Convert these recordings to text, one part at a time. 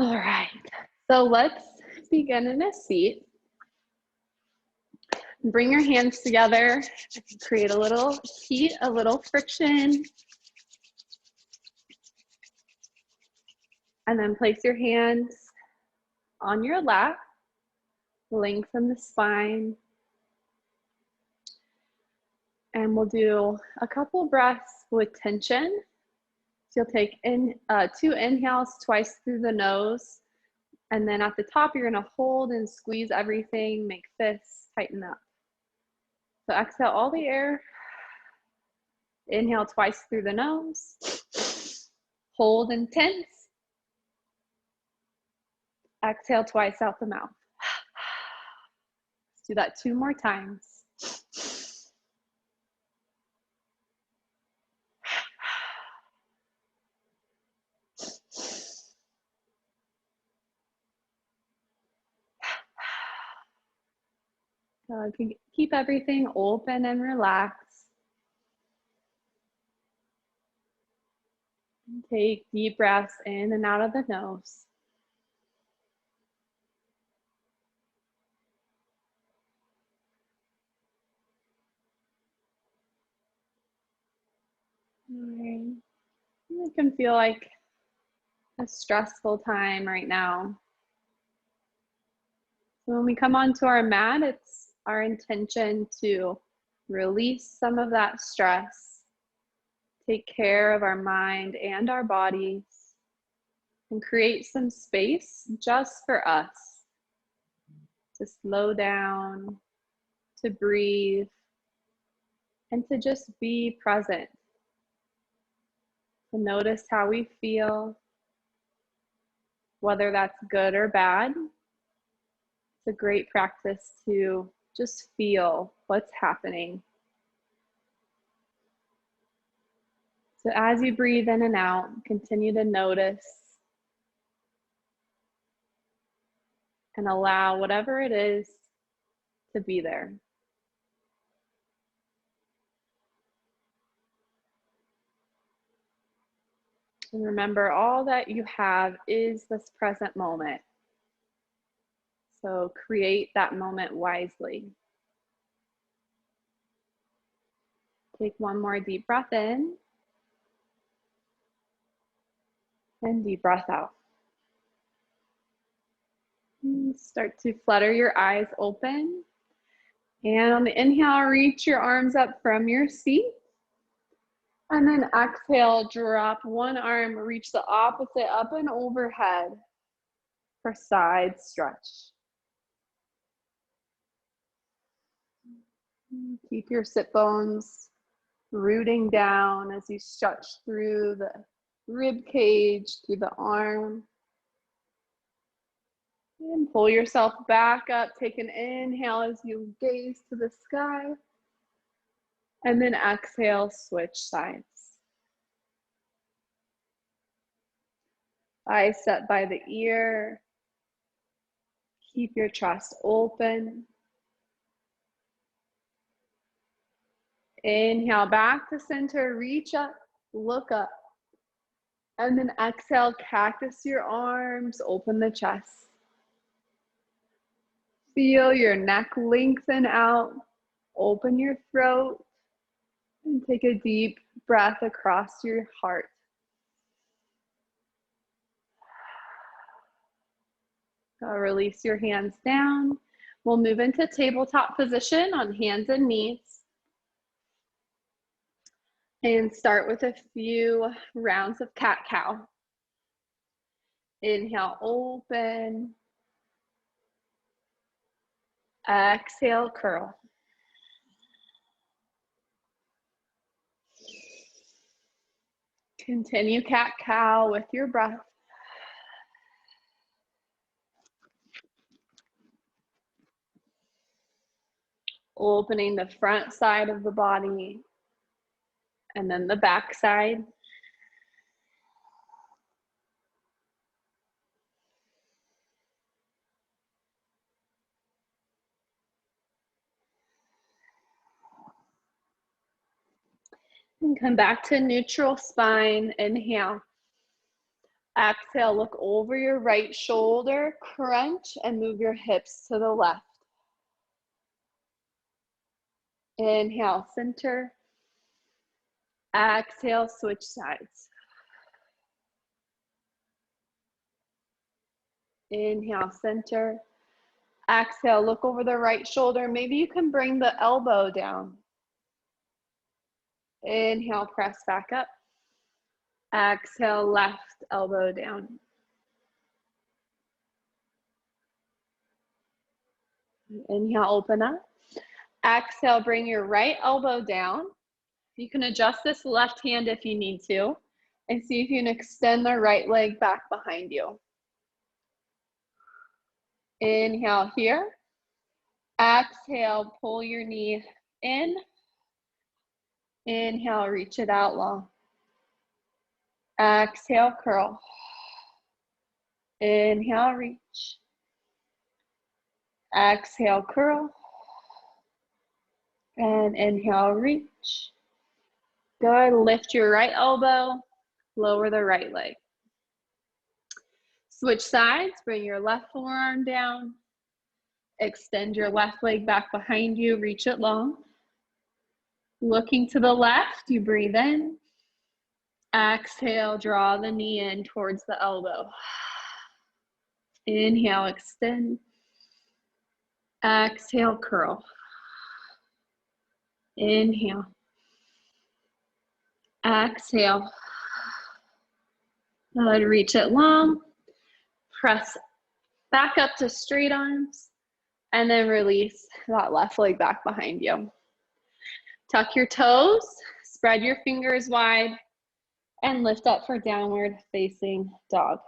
All right, so let's begin in a seat. Bring your hands together, create a little heat, a little friction. And then place your hands on your lap, lengthen the spine. And we'll do a couple breaths with tension. So you'll take 2 inhales twice through the nose. And then at the top, you're gonna hold and squeeze everything, make fists, tighten up. So exhale all the air. Inhale twice through the nose. Hold and tense. Exhale twice out the mouth. Let's do that 2 more times. Keep everything open and relaxed. And take deep breaths in and out of the nose. All right. It can feel like a stressful time right now. So when we come onto our mat, it's our intention to release some of that stress, take care of our mind and our bodies, and create some space just for us to slow down, to breathe, and to just be present. To notice how we feel, whether that's good or bad. It's a great practice to just feel what's happening. So as you breathe in and out, continue to notice and allow whatever it is to be there. And remember, all that you have is this present moment. So create that moment wisely. Take one more deep breath in. And deep breath out. And start to flutter your eyes open. And on the inhale, reach your arms up from your seat. And then exhale, drop one arm, reach the opposite up and overhead for side stretch. Keep your sit bones rooting down as you stretch through the rib cage, through the arm. And pull yourself back up. Take an inhale as you gaze to the sky. And then exhale, switch sides. Bicep by the ear. Keep your chest open. Inhale back to center, reach up, look up. And then exhale, cactus your arms, open the chest. Feel your neck lengthen out, open your throat, and take a deep breath across your heart. Release your hands down. We'll move into tabletop position on hands and knees. And start with a few rounds of cat-cow. Inhale, open. Exhale, curl. Continue cat-cow with your breath. Opening the front side of the body and then the back side. And come back to neutral spine. Inhale. Exhale, look over your right shoulder, crunch, and move your hips to the left. Inhale, center. Exhale, switch sides. Inhale, center. Exhale, look over the right shoulder. Maybe you can bring the elbow down. Inhale, press back up. Exhale, left elbow down. Inhale, open up. Exhale, bring your right elbow down. You can adjust this left hand if you need to, and see if you can extend the right leg back behind you. Inhale here. Exhale, pull your knee in. Inhale, reach it out long. Exhale, curl. Inhale, reach. Exhale, curl. And inhale, reach. Good. Lift your right elbow, lower the right leg. Switch sides, bring your left forearm down. Extend your left leg back behind you, reach it long. Looking to the left, you breathe in. Exhale, draw the knee in towards the elbow. Inhale, extend. Exhale, curl. Inhale. Exhale. Good, reach it long. Press back up to straight arms. And then release that left leg back behind you. Tuck your toes, spread your fingers wide, and lift up for downward facing dog.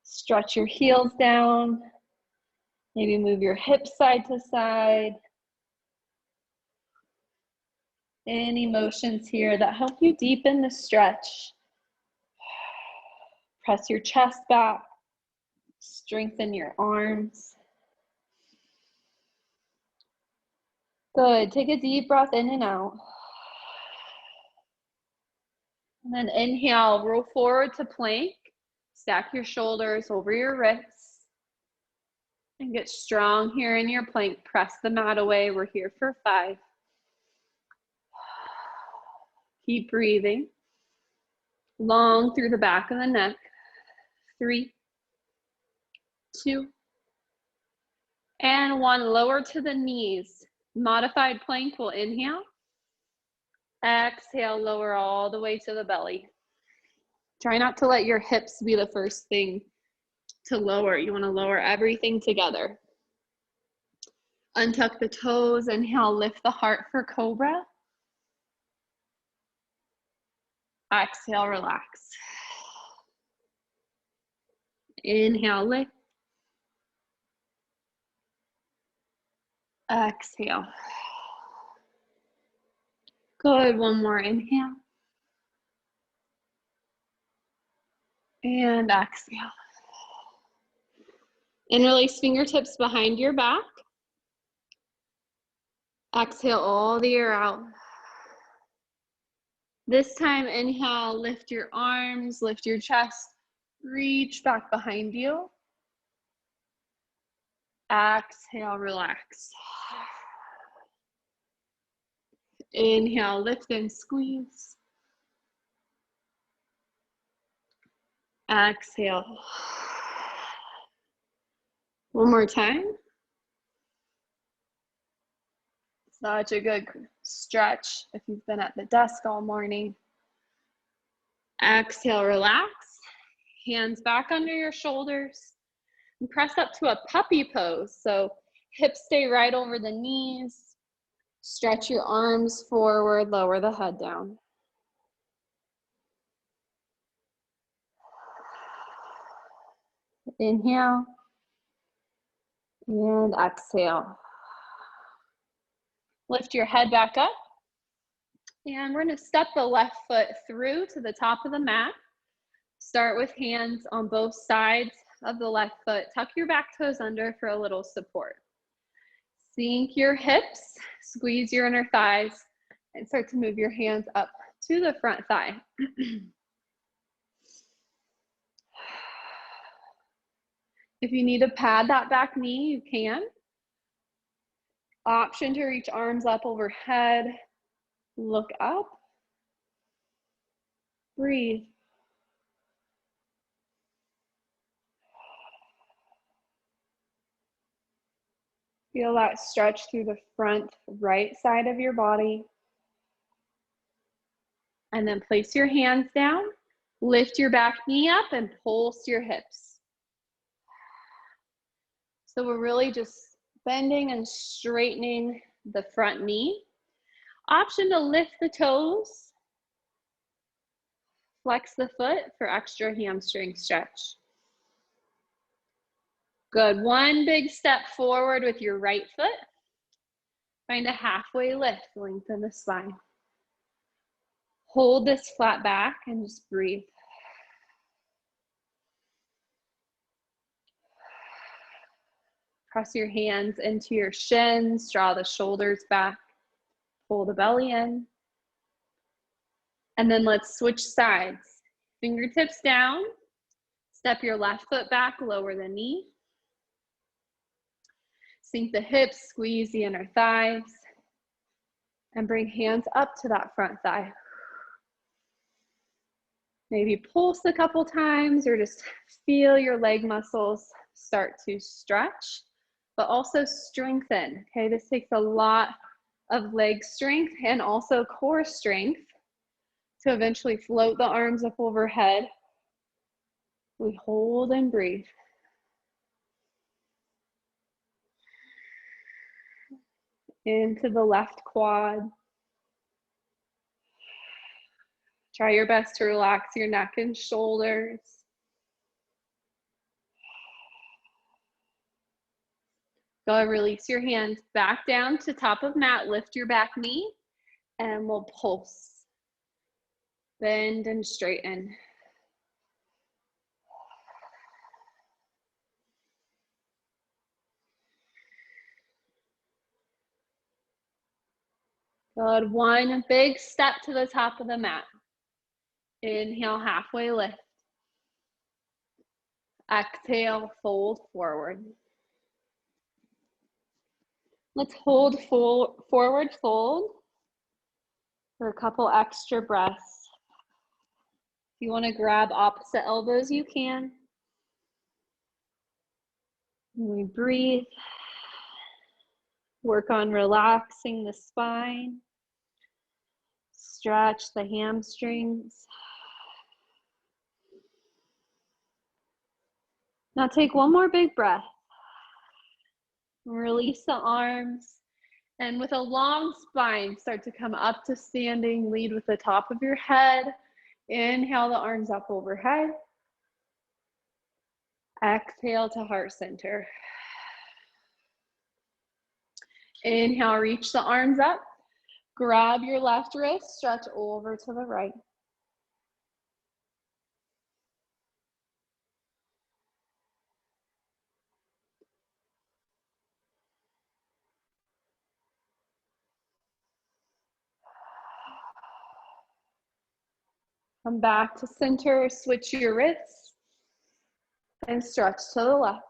Stretch your heels down. Maybe move your hips side to side. Any motions here that help you deepen the stretch. Press your chest back. Strengthen your arms. Good. Take a deep breath in and out. And then inhale, roll forward to plank. Stack your shoulders over your wrists. And get strong here in your plank. Press the mat away. We're here for 5. Keep breathing. Long through the back of the neck. 3, 2, and 1. Lower to the knees. Modified plank will inhale. Exhale, lower all the way to the belly. Try not to let your hips be the first thing to lower. You want to lower everything together. Untuck the toes. Inhale, lift the heart for cobra. Exhale, relax. Inhale, lift. Exhale. Good. One more inhale. And exhale. And release fingertips behind your back. Exhale all the air out. This time, inhale, lift your arms, lift your chest, reach back behind you. Exhale, relax. Inhale, lift and squeeze. Exhale. One more time. Such a good stretch if you've been at the desk all morning. Exhale, relax. Hands back under your shoulders. And press up to a puppy pose. So hips stay right over the knees. Stretch your arms forward, lower the head down. Inhale. And exhale. Lift your head back up. And we're going to step the left foot through to the top of the mat. Start with hands on both sides of the left foot. Tuck your back toes under for a little support. Sink your hips, squeeze your inner thighs, And start to move your hands up to the front thigh. If you need to pad that back knee, you can. Option to reach arms up overhead. Look up. Breathe. Feel that stretch through the front right side of your body. And then place your hands down. Lift your back knee up and pulse your hips. So we're really just bending and straightening the front knee. Option to lift the toes. Flex the foot for extra hamstring stretch. Good. One big step forward with your right foot. Find a halfway lift, lengthen the spine. Hold this flat back and just breathe. Press your hands into your shins, draw the shoulders back, pull the belly in. And then let's switch sides. Fingertips down, step your left foot back, lower the knee. Sink the hips, squeeze the inner thighs, and bring hands up to that front thigh. Maybe pulse a couple times or just feel your leg muscles start to stretch, but also strengthen. Okay, this takes a lot of leg strength and also core strength to eventually float the arms up overhead. We hold and breathe. Into the left quad. Try your best to relax your neck and shoulders. Go ahead, release your hands back down to top of mat. Lift your back knee and we'll pulse. Bend and straighten. Good. One big step to the top of the mat. Inhale, halfway lift. Exhale, fold forward. Let's hold forward fold for a couple extra breaths. If you want to grab opposite elbows, you can. And we breathe. Work on relaxing the spine. Stretch the hamstrings. Now take one more big breath. Release the arms. And with a long spine, start to come up to standing. Lead with the top of your head. Inhale the arms up overhead. Exhale to heart center. Inhale, reach the arms up. Grab your left wrist, stretch over to the right. Come back to center, switch your wrists, and stretch to the left.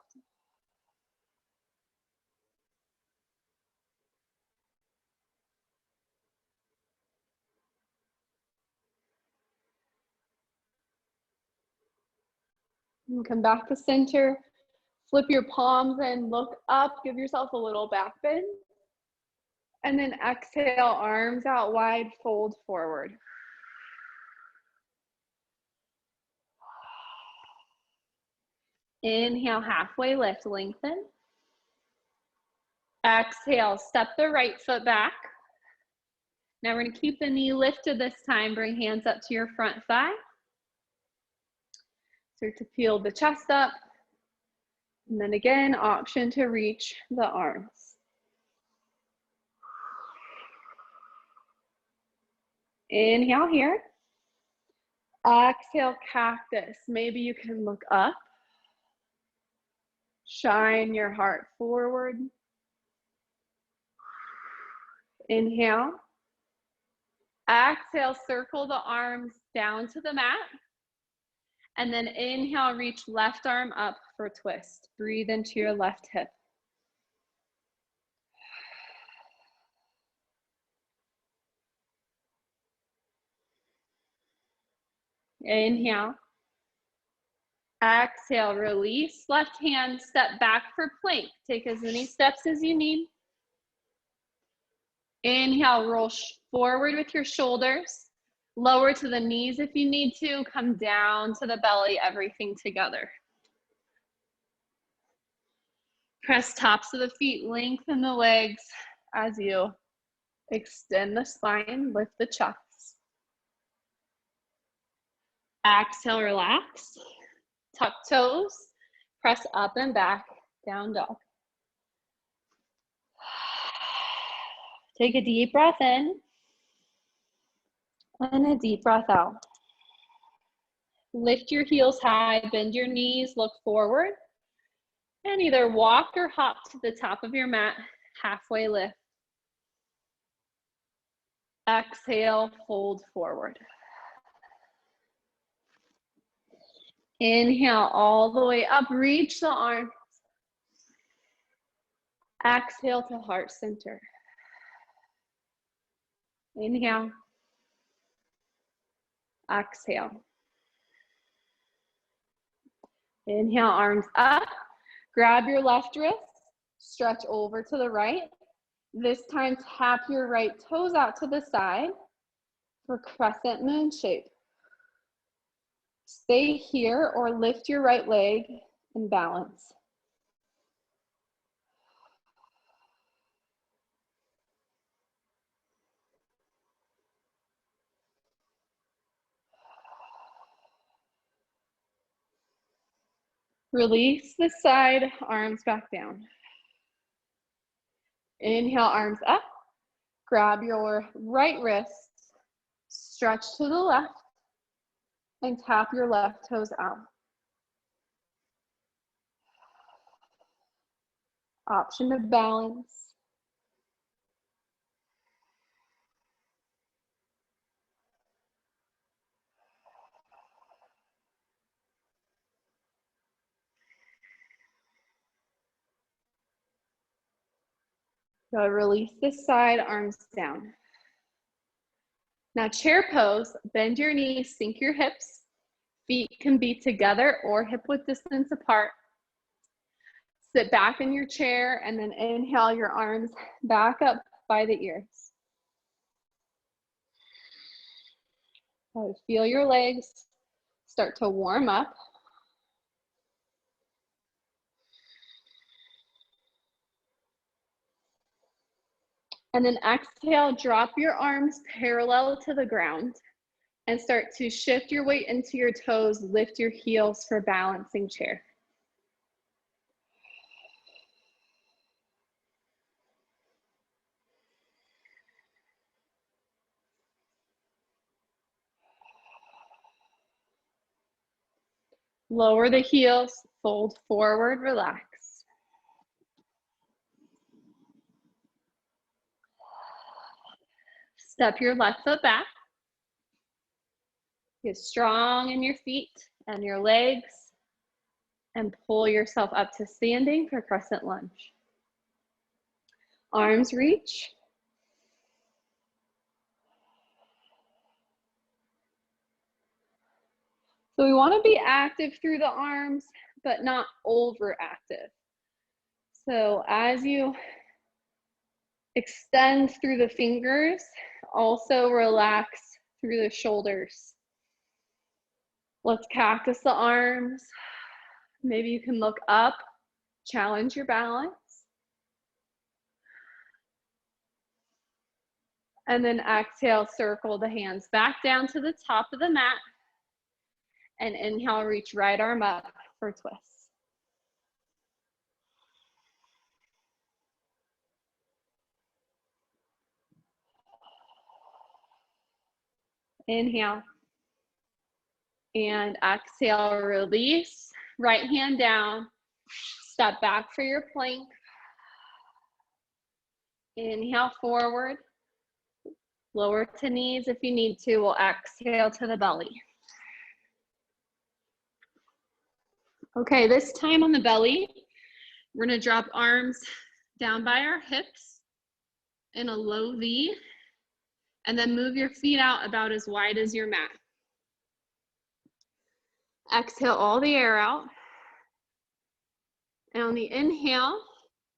And come back to center, flip your palms and look up, give yourself a little back bend. And then exhale, arms out wide, fold forward. Inhale, halfway lift, lengthen. Exhale, step the right foot back. Now we're going to keep the knee lifted this time. Bring hands up to your front thigh. Start to peel the chest up. And then again, option to reach the arms. Inhale here. Exhale, cactus. Maybe you can look up. Shine your heart forward. Inhale. Exhale, circle the arms down to the mat. And then inhale, reach left arm up for twist. Breathe into your left hip. Inhale. Exhale, release. Left hand, step back for plank. Take as many steps as you need. Inhale, roll forward with your shoulders. Lower to the knees if you need to. Come down to the belly, everything together. Press tops of the feet, lengthen the legs as you extend the spine, lift the chest. Exhale, relax. Tuck toes, press up and back, down dog. Take a deep breath in and a deep breath out. Lift your heels high, bend your knees, look forward, and either walk or hop to the top of your mat, halfway lift. Exhale, fold forward. Inhale all the way up, reach the arms. Exhale to heart center. Inhale. Exhale. Inhale, arms up. Grab your left wrist, stretch over to the right. This time, tap your right toes out to the side for crescent moon shape. Stay here or lift your right leg and balance. Release the side, arms back down. Inhale, arms up. Grab your right wrist, stretch to the left, and tap your left toes out. Option to balance. So release this side, arms down. Now chair pose, bend your knees, sink your hips. Feet can be together or hip width distance apart. Sit back in your chair and then inhale your arms back up by the ears. Feel your legs start to warm up. And then exhale, drop your arms parallel to the ground and start to shift your weight into your toes, lift your heels for balancing chair. Lower the heels, fold forward, relax. Step your left foot back. Get strong in your feet and your legs and pull yourself up to standing for crescent lunge. Arms reach. So we want to be active through the arms, but not overactive. So as you extend through the fingers, also relax through the shoulders. Let's cactus the arms. Maybe you can look up, challenge your balance. And then exhale, circle the hands back down to the top of the mat. And inhale, reach right arm up for twist. Inhale. And exhale, release. Right hand down. Step back for your plank. Inhale forward. Lower to knees if you need to. We'll exhale to the belly. Okay, this time on the belly, we're gonna drop arms down by our hips in a low V, and then move your feet out about as wide as your mat. Exhale all the air out. And on the inhale,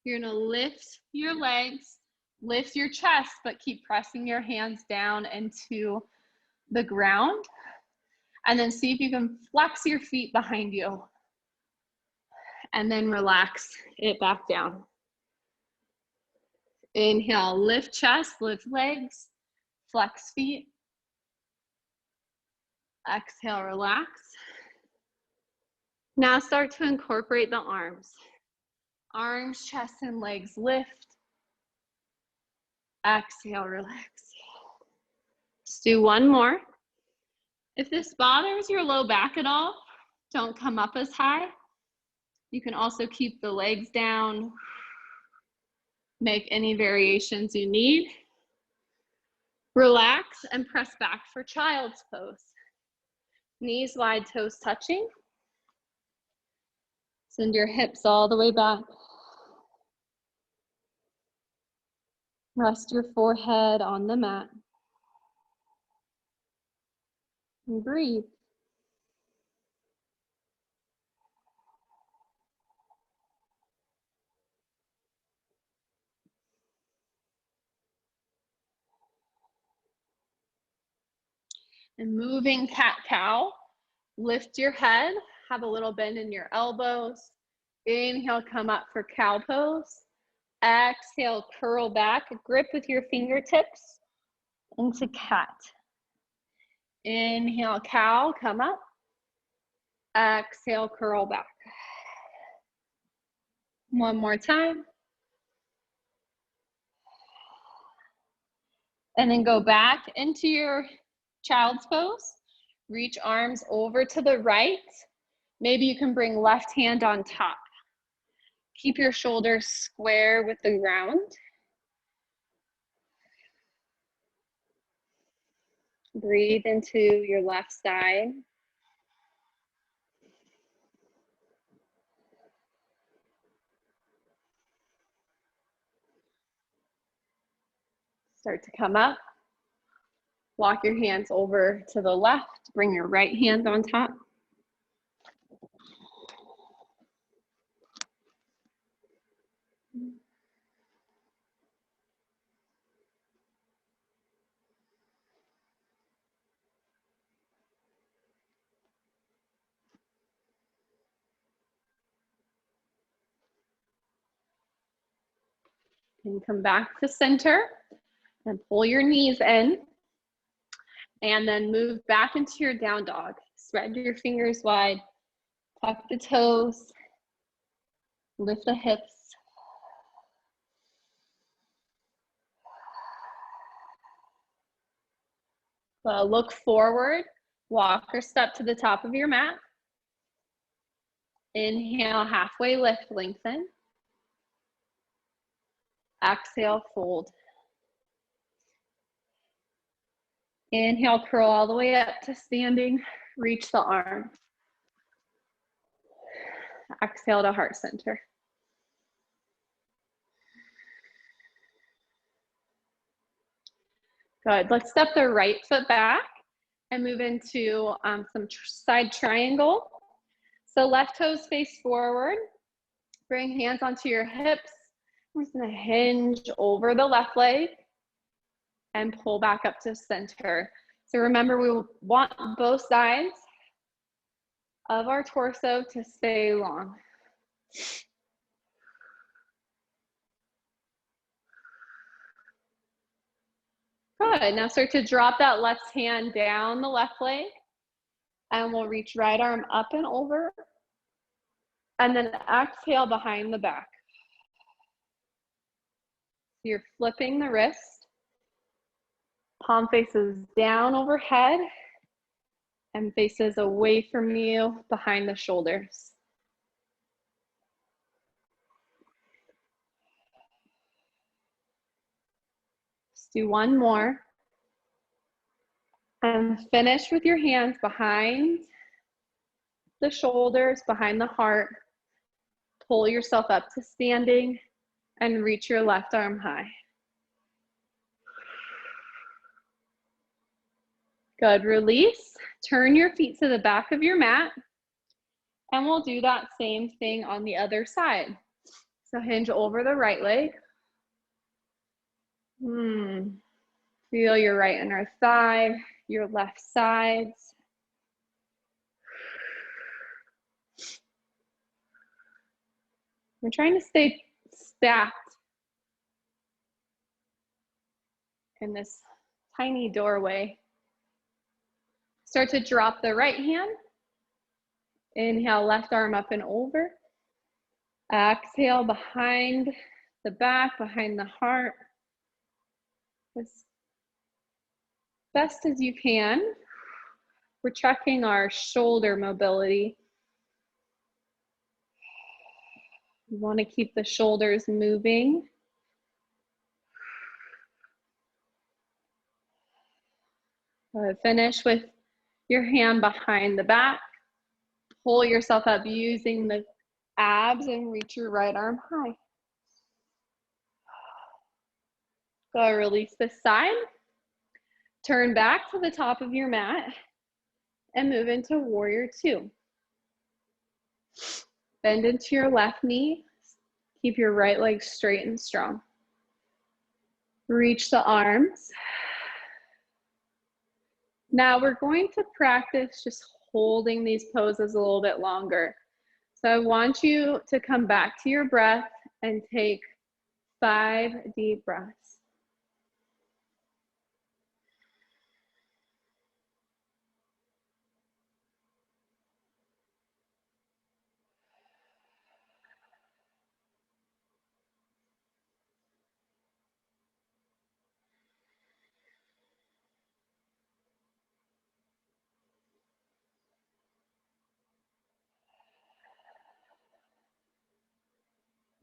you're gonna lift your legs, lift your chest, but keep pressing your hands down into the ground. And then see if you can flex your feet behind you. And then relax it back down. Inhale, lift chest, lift legs, flex feet. Exhale, relax. Now start to incorporate the arms. Arms, chest, and legs lift. Exhale, relax. Let's do one more. If this bothers your low back at all, don't come up as high. You can also keep the legs down. Make any variations you need. Relax and press back for child's pose. Knees wide, toes touching. Send your hips all the way back. Rest your forehead on the mat. And breathe. And moving cat-cow, lift your head, have a little bend in your elbows. Inhale, come up for cow pose. Exhale, curl back, grip with your fingertips into cat. Inhale, cow, come up. Exhale, curl back. One more time. And then go back into your child's pose. Reach arms over to the right. Maybe you can bring left hand on top. Keep your shoulders square with the ground. Breathe into your left side. Start to come up. Walk your hands over to the left. Bring your right hand on top. And come back to center and pull your knees in. And then move back into your down dog. Spread your fingers wide. Tuck the toes. Lift the hips. Look forward. Walk or step to the top of your mat. Inhale, halfway lift, lengthen. Exhale, fold. Inhale, curl all the way up to standing. Reach the arm. Exhale to heart center. Good. Let's step the right foot back and move into some side triangle. So left toes face forward. Bring hands onto your hips. We're just gonna hinge over the left leg and pull back up to center. So remember, we want both sides of our torso to stay long. Good, now start to drop that left hand down the left leg, and we'll reach right arm up and over, and then exhale behind the back. You're flipping the wrist, palm faces down overhead, and faces away from you behind the shoulders. Let's do one more. And finish with your hands behind the shoulders, behind the heart. Pull yourself up to standing and reach your left arm high. Good, release. Turn your feet to the back of your mat. And we'll do that same thing on the other side. So hinge over the right leg. Feel your right inner thigh, your left sides. We're trying to stay stacked in this tiny doorway. Start to drop the right hand. Inhale, left arm up and over. Exhale, behind the back, behind the heart. As best as you can. We're checking our shoulder mobility. You want to keep the shoulders moving. Finish with your hand behind the back. Pull yourself up using the abs and reach your right arm high. Go release this side. Turn back to the top of your mat and move into warrior two. Bend into your left knee. Keep your right leg straight and strong. Reach the arms. Now we're going to practice just holding these poses a little bit longer. So I want you to come back to your breath and take 5 deep breaths.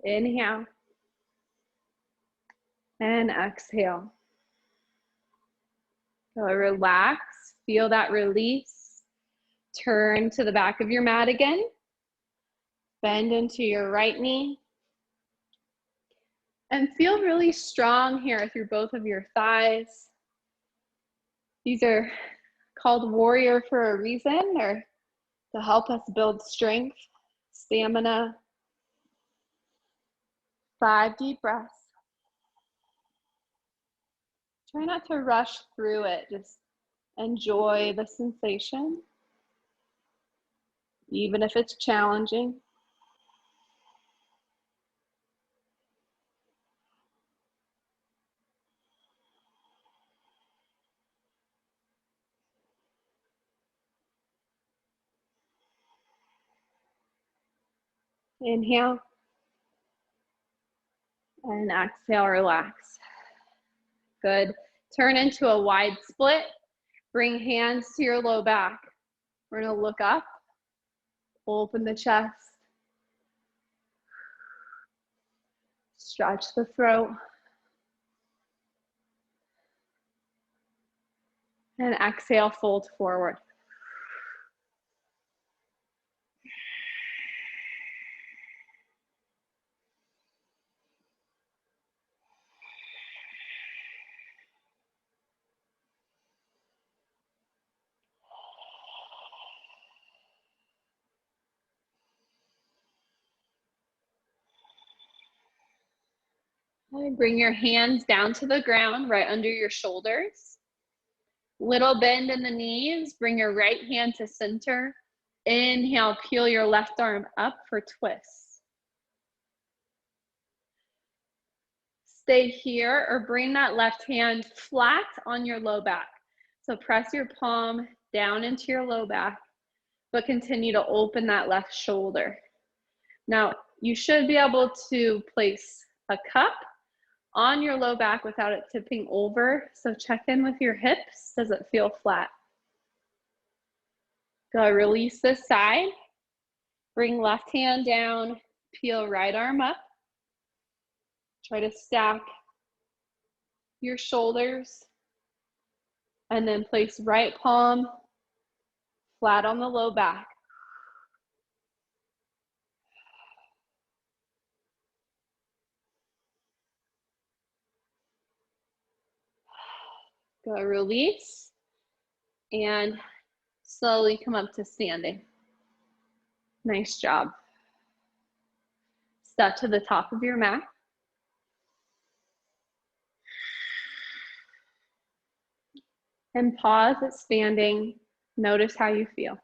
Inhale and exhale. So relax, feel that release. Turn to the back of your mat again. Bend into your right knee. And feel really strong here through both of your thighs. These are called warrior for a reason. They're to help us build strength, stamina. 5 deep breaths. Try not to rush through it. Just enjoy the sensation, even if it's challenging. Inhale and exhale, relax. Good. Turn into a wide split. Bring hands to your low back. We're going to look up, open the chest, stretch the throat, and exhale, fold forward. And bring your hands down to the ground, right under your shoulders. Little bend in the knees. Bring your right hand to center. Inhale, peel your left arm up for twists. Stay here or bring that left hand flat on your low back. So press your palm down into your low back, but continue to open that left shoulder. Now, you should be able to place a cup on your low back without it tipping over. So check in with your hips. Does it feel flat? Go release this side. Bring left hand down, peel right arm up. Try to stack your shoulders. And then place right palm flat on the low back. Go release and slowly come up to standing. Nice job. Step to the top of your mat. And pause at standing. Notice how you feel.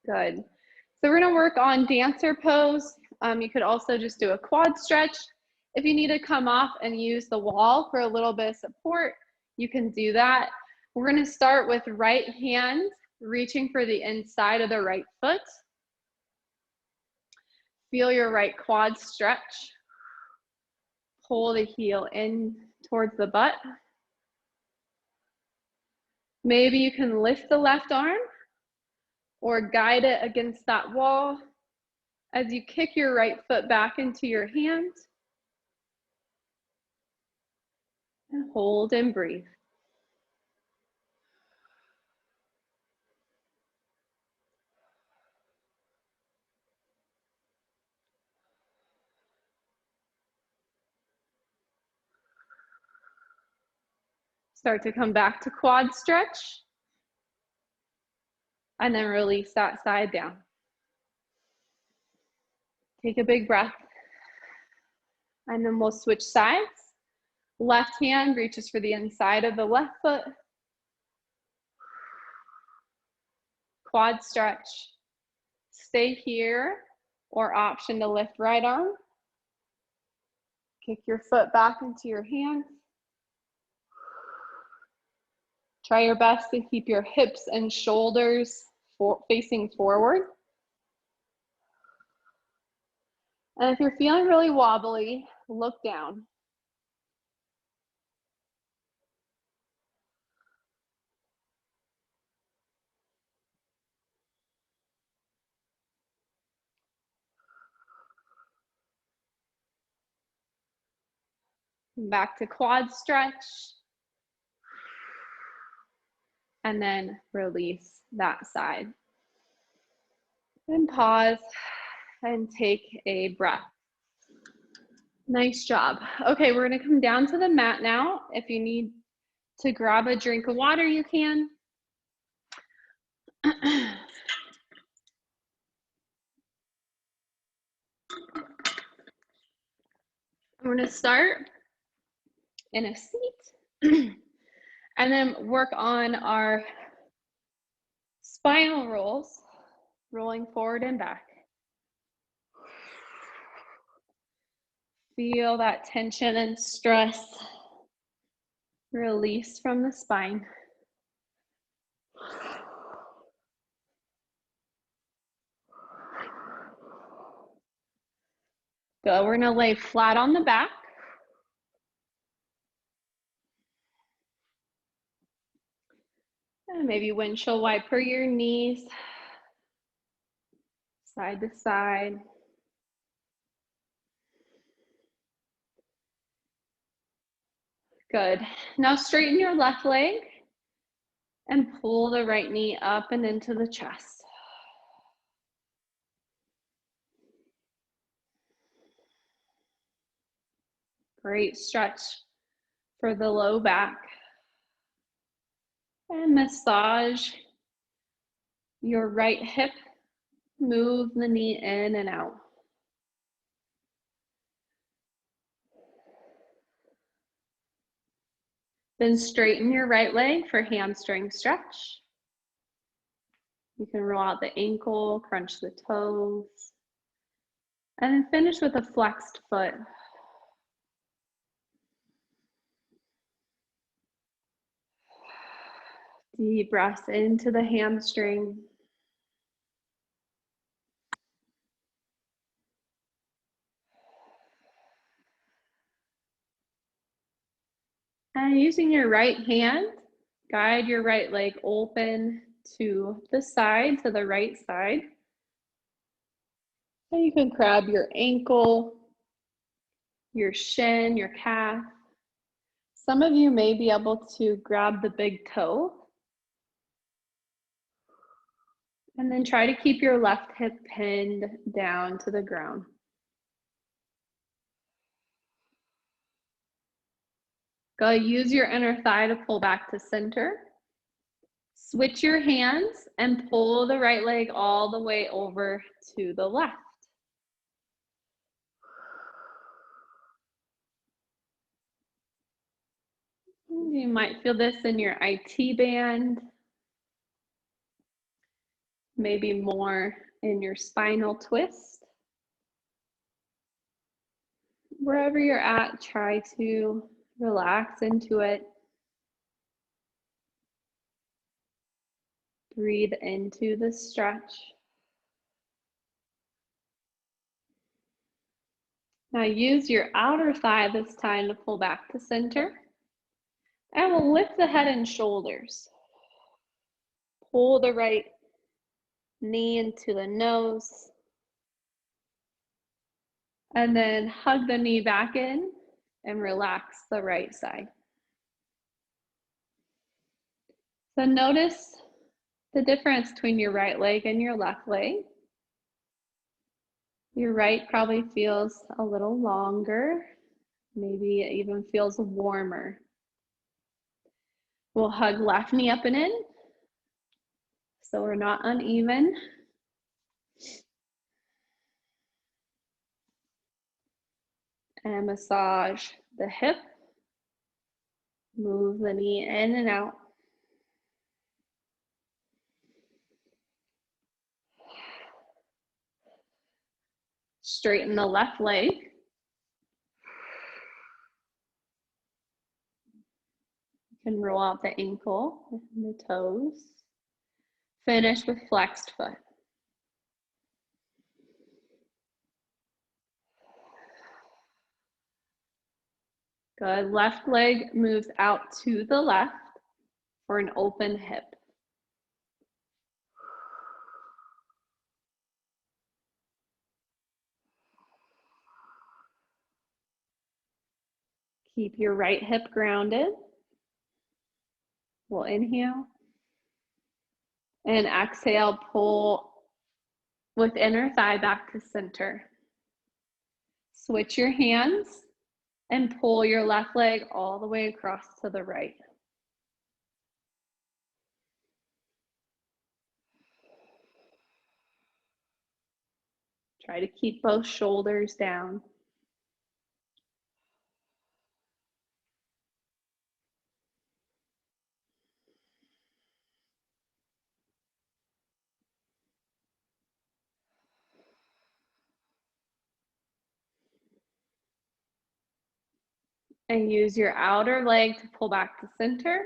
Good. So we're gonna work on dancer pose. You could also just do a quad stretch. If you need to come off and use the wall for a little bit of support, you can do that. We're gonna start with right hand, reaching for the inside of the right foot. Feel your right quad stretch. Pull the heel in towards the butt. Maybe you can lift the left arm or guide it against that wall as you kick your right foot back into your hand. And hold and breathe. Start to come back to quad stretch. And then release that side down. Take a big breath. And then we'll switch sides. Left hand reaches for the inside of the left foot. Quad stretch. Stay here, or option to lift right arm. Kick your foot back into your hand. Try your best to keep your hips and shoulders facing forward. And if you're feeling really wobbly, look down. Back to quad stretch. And then release that side. And pause and take a breath. Nice job. Okay, we're gonna come down to the mat now. If you need to grab a drink of water, you can. I'm gonna start in a seat and then work on our spinal rolls, rolling forward and back. Feel that tension and stress release from the spine. Good, we're gonna lay flat on the back. And maybe windshield wiper your knees, side to side. Good. Now straighten your left leg and pull the right knee up and into the chest. Great stretch for the low back. And massage your right hip. Move the knee in and out. Then straighten your right leg for hamstring stretch. You can roll out the ankle, crunch the toes, and then finish with a flexed foot. Deep breaths into the hamstring. And using your right hand, guide your right leg open to the side, to the right side. And you can grab your ankle, your shin, your calf. Some of you may be able to grab the big toe. And then try to keep your left hip pinned down to the ground. Go use your inner thigh to pull back to center. Switch your hands and pull the right leg all the way over to the left. You might feel this in your IT band, maybe more in your spinal twist. Wherever you're at, try to relax into it. Breathe into the stretch. Now use your outer thigh this time to pull back to center. And we'll lift the head and shoulders. Pull the right knee into the nose. And then hug the knee back in and relax the right side. So notice the difference between your right leg and your left leg. Your right probably feels a little longer. Maybe it even feels warmer. We'll hug left knee up and in, so we're not uneven. And massage the hip. Move the knee in and out. Straighten the left leg. You can roll out the ankle and the toes. Finish with flexed foot. Good. Left leg moves out to the left for an open hip. Keep your right hip grounded. We'll inhale. And exhale, pull with inner thigh back to center. Switch your hands and pull your left leg all the way across to the right. Try to keep both shoulders down. And use your outer leg to pull back to center.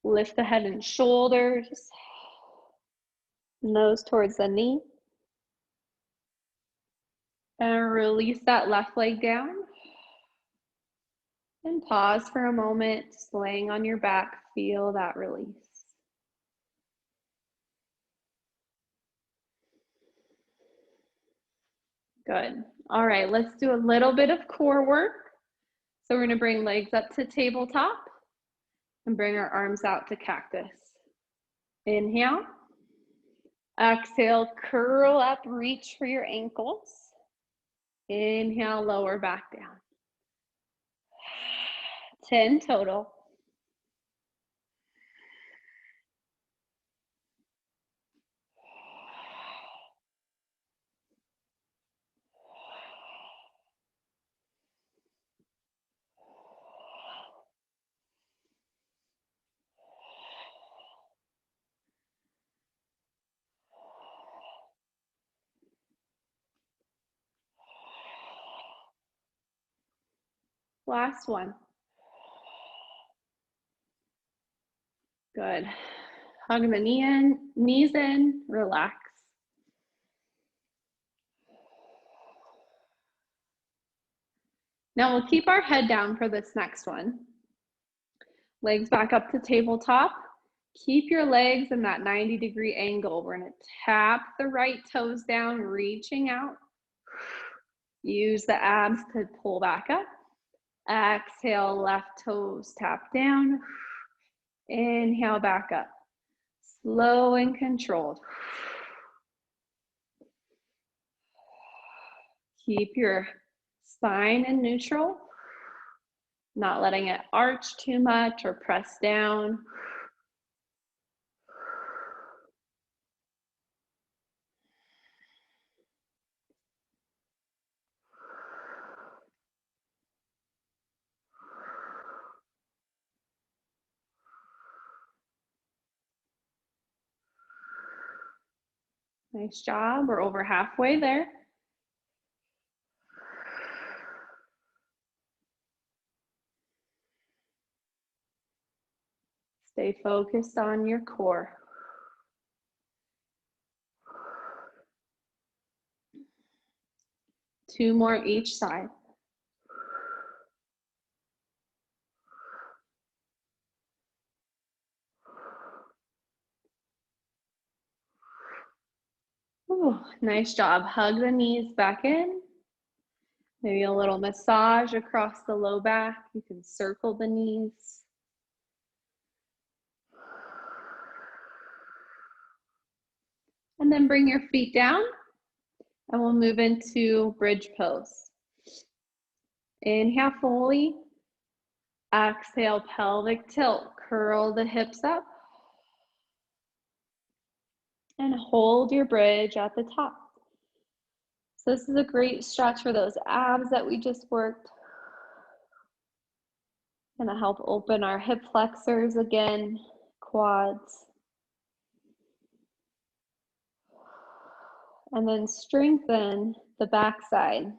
Lift the head and shoulders. Nose towards the knee. And release that left leg down. And pause for a moment, just laying on your back. Feel that release. Good. All right, let's do a little bit of core work. So we're going to bring legs up to tabletop and bring our arms out to cactus. Inhale. Exhale, curl up, reach for your ankles. Inhale, lower back down. 10 total. Last one. Good. Hug the knees in, relax. Now we'll keep our head down for this next one. Legs back up to tabletop. Keep your legs in that 90-degree angle. We're going to tap the right toes down, reaching out. Use the abs to pull back up. Exhale, left toes tap down. Inhale, back up. Slow and controlled. Keep your spine in neutral, not letting it arch too much or press down. Nice job. We're over halfway there. Stay focused on your core. Two more each side. Ooh, nice job. Hug the knees back in. Maybe a little massage across the low back. You can circle the knees. And then bring your feet down and we'll move into bridge pose. Inhale fully. Exhale, pelvic tilt. Curl the hips up. And hold your bridge at the top. So this is a great stretch for those abs that we just worked. Gonna help open our hip flexors again, quads. And then strengthen the backside.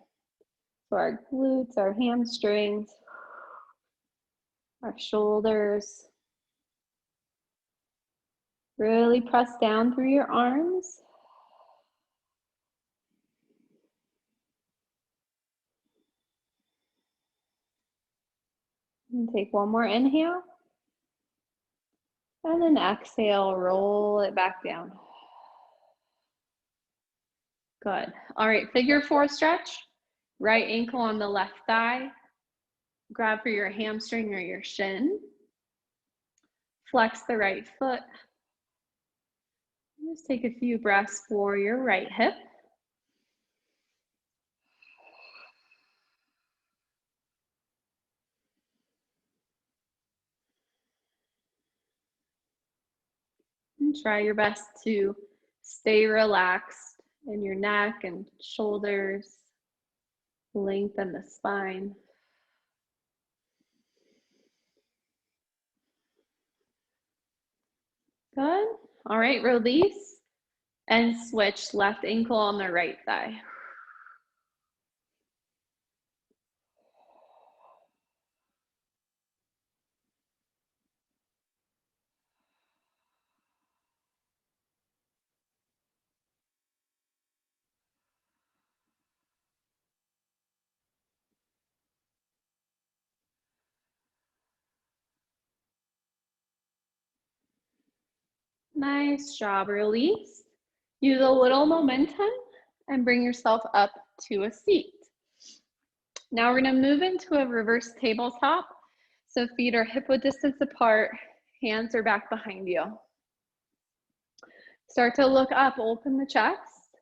So our glutes, our hamstrings, our shoulders. Really press down through your arms. And take one more inhale. And then exhale, roll it back down. Good. All right, figure four stretch. Right ankle on the left thigh. Grab for your hamstring or your shin. Flex the right foot. Just take a few breaths for your right hip. And try your best to stay relaxed in your neck and shoulders. Lengthen the spine. Good. All right, release and switch left ankle on the right thigh. Nice job. Release. Use a little momentum and bring yourself up to a seat. Now we're going to move into a reverse tabletop. So feet are hip width distance apart, hands are back behind you. Start to look up, open the chest.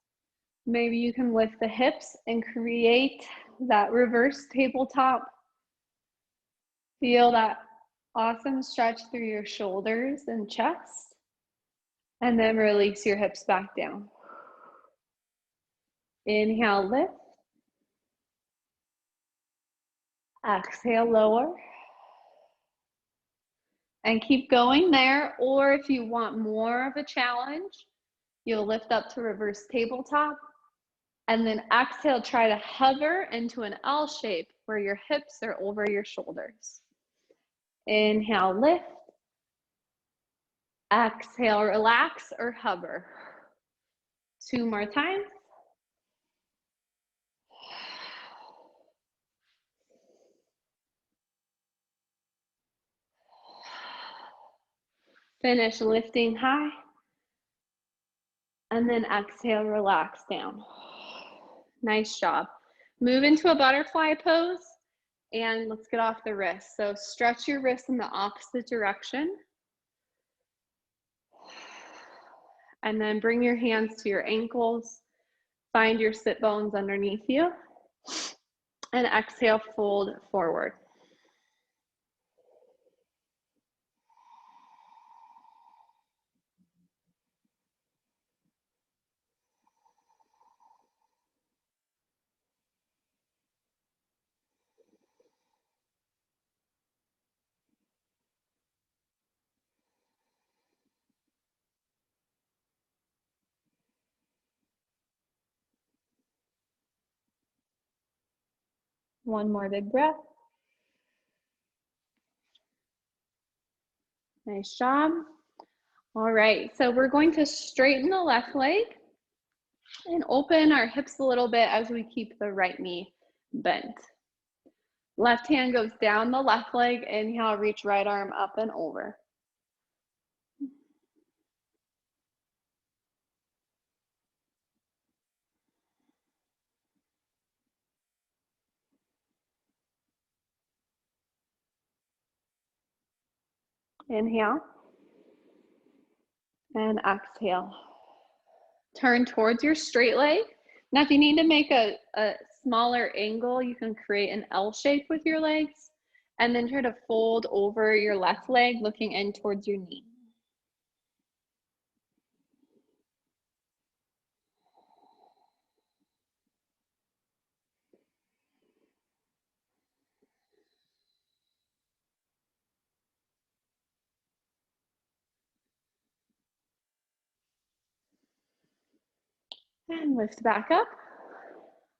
Maybe you can lift the hips and create that reverse tabletop. Feel that awesome stretch through your shoulders and chest. And then release your hips back down. Inhale, lift. Exhale, lower. And keep going there, or if you want more of a challenge, you'll lift up to reverse tabletop, and then exhale, try to hover into an L shape where your hips are over your shoulders. Inhale, lift. Exhale, relax or hover. Two more times. Finish lifting high. And then exhale, relax down. Nice job. Move into a butterfly pose and let's get off the wrist. So stretch your wrists in the opposite direction. And then bring your hands to your ankles. Find your sit bones underneath you. And exhale, fold forward. One more big breath. Nice job. All right, so we're going to straighten the left leg and open our hips a little bit as we keep the right knee bent. Left hand goes down the left leg. Inhale, reach right arm up and over. Inhale and exhale. Turn towards your straight leg. Now, if you need to make a smaller angle, you can create an L shape with your legs and then try to fold over your left leg, looking in towards your knee. And lift back up.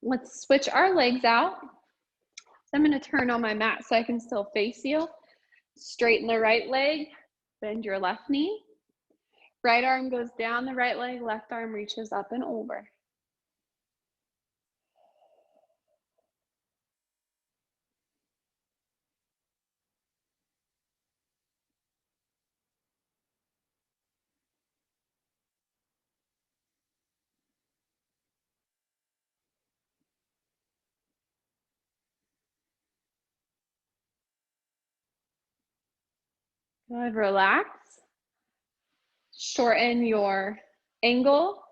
Let's switch our legs out. So I'm going to turn on my mat so I can still face you. Straighten the right leg, bend your left knee. Right arm goes down the right leg, left arm reaches up and over. Good, relax. Shorten your angle.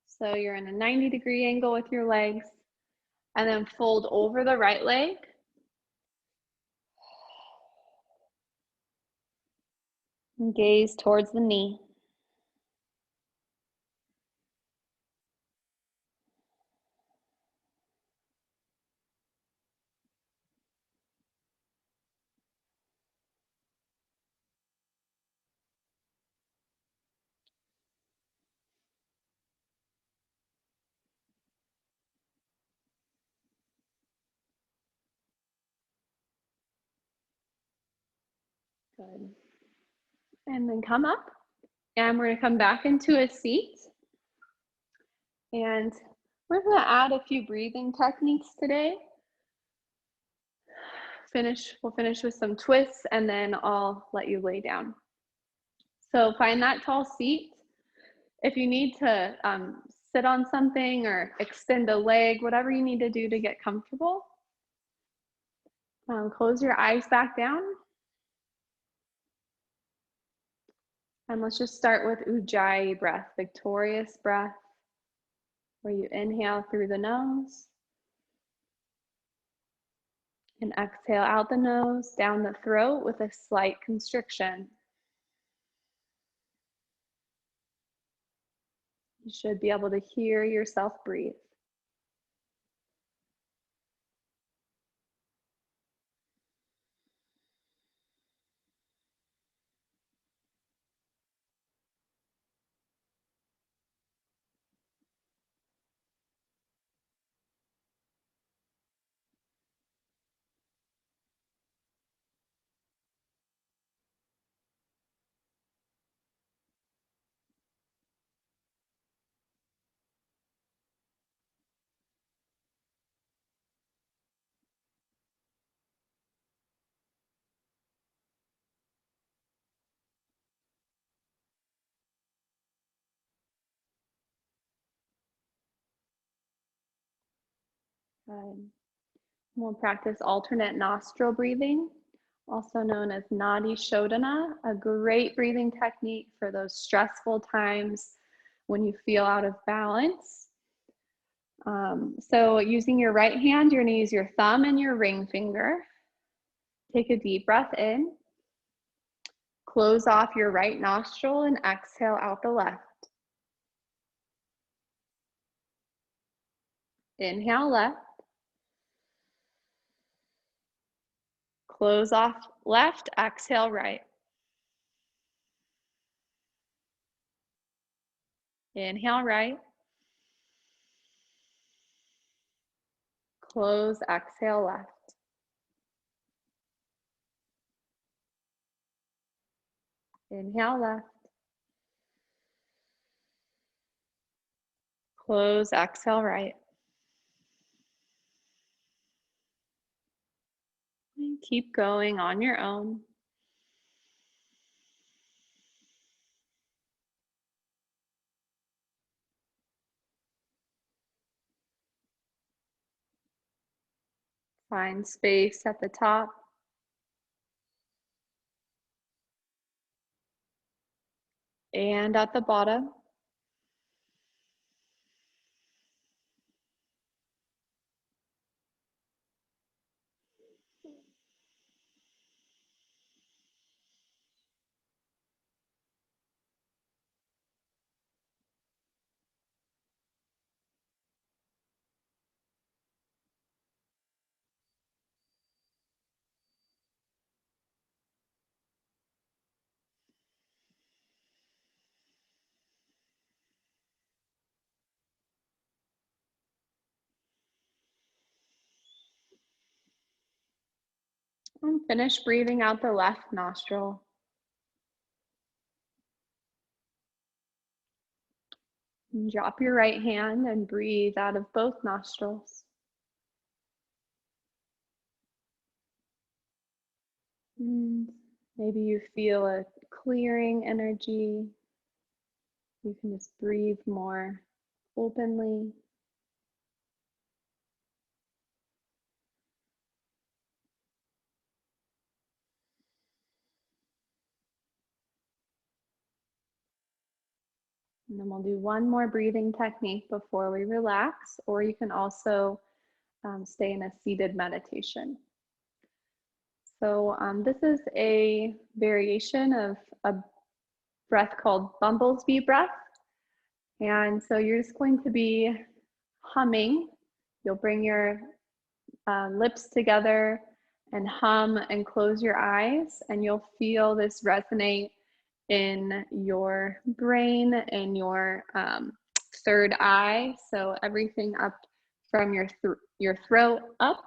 So you're in a 90-degree angle with your legs. And then fold over the right leg. And gaze towards the knee. Good. And then come up. And we're going to come back into a seat. And we're going to add a few breathing techniques today. We'll finish with some twists and then I'll let you lay down. So find that tall seat. If you need to sit on something or extend a leg, whatever you need to do to get comfortable. Close your eyes back down. And let's just start with Ujjayi Breath, victorious breath, where you inhale through the nose and exhale out the nose, down the throat with a slight constriction. You should be able to hear yourself breathe. We'll practice alternate nostril breathing, also known as Nadi Shodhana, a great breathing technique for those stressful times when you feel out of balance. So using your right hand, you're going to use your thumb and your ring finger. Take a deep breath in. Close off your right nostril and exhale out the left. Inhale left. Close off left, exhale right. Inhale right. Close, exhale left. Inhale left. Close, exhale right. And keep going on your own. Find space at the top. And at the bottom. And finish breathing out the left nostril. And drop your right hand and breathe out of both nostrils. And maybe you feel a clearing energy. You can just breathe more openly. And then we'll do one more breathing technique before we relax, or you can also stay in a seated meditation. So this is a variation of a breath called Bumble's breath. And so you're just going to be humming. You'll bring your lips together and hum and close your eyes, and you'll feel this resonate in your brain and your third eye. So everything up from your throat up,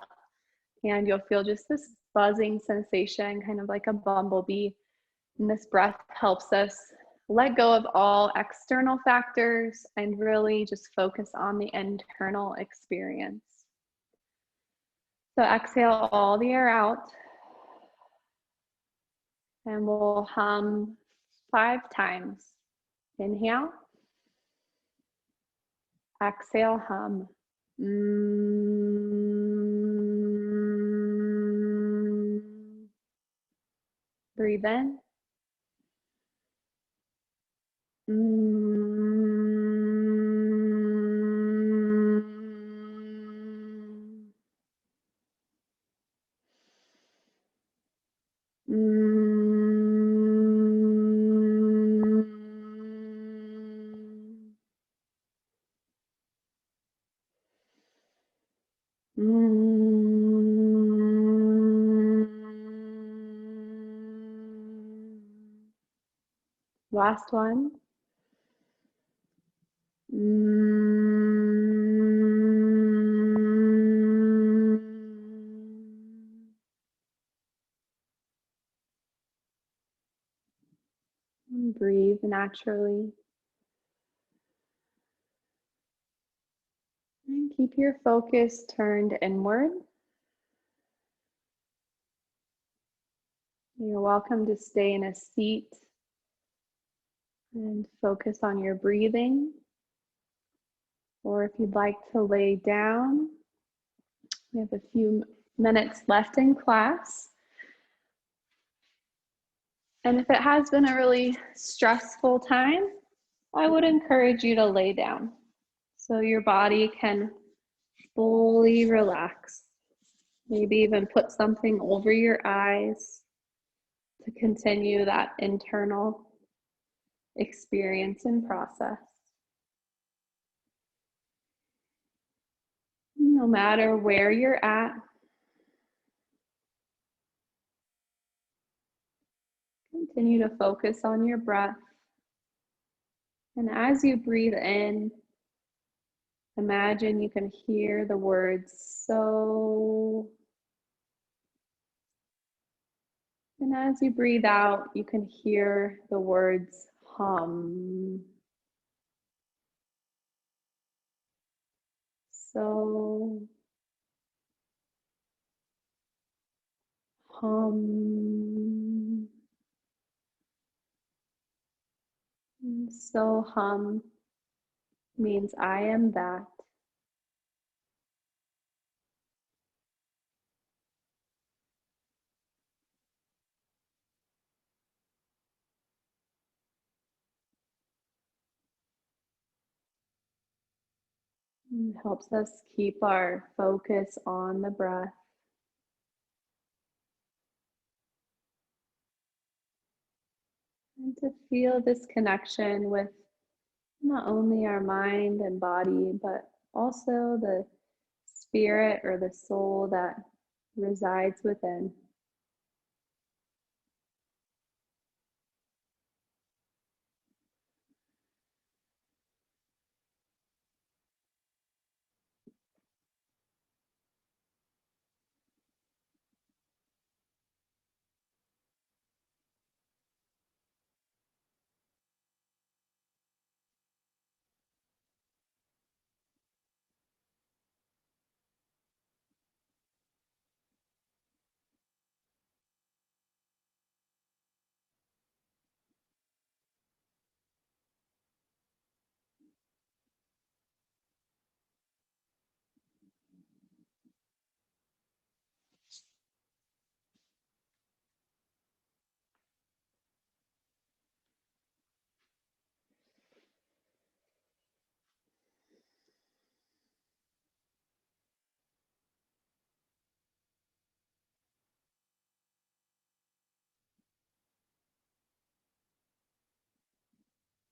and you'll feel just this buzzing sensation, kind of like a bumblebee. And this breath helps us let go of all external factors and really just focus on the internal experience. So exhale all the air out, and we'll hum 5 times. Inhale. Exhale, hum. Breathe in. Last one. Breathe naturally. And keep your focus turned inward. You're welcome to stay in a seat and focus on your breathing. Or if you'd like to lay down, We have a few minutes left in class. And if it has been a really stressful time, I would encourage you to lay down so your body can fully relax. Maybe even put something over your eyes to continue that internal experience and process. No matter where you're at, continue to focus on your breath. And as you breathe in, imagine you can hear the words so. And as you breathe out, you can hear the words hum. So, hum. So hum means I am that. It helps us keep our focus on the breath. And to feel this connection with not only our mind and body, but also the spirit or the soul that resides within.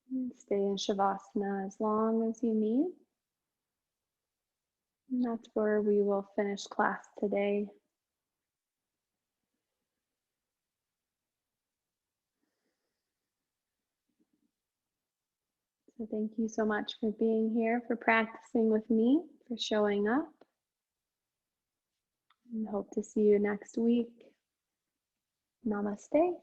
And stay in Shavasana as long as you need. And that's where we will finish class today. So thank you so much for being here, for practicing with me, for showing up. And hope to see you next week. Namaste.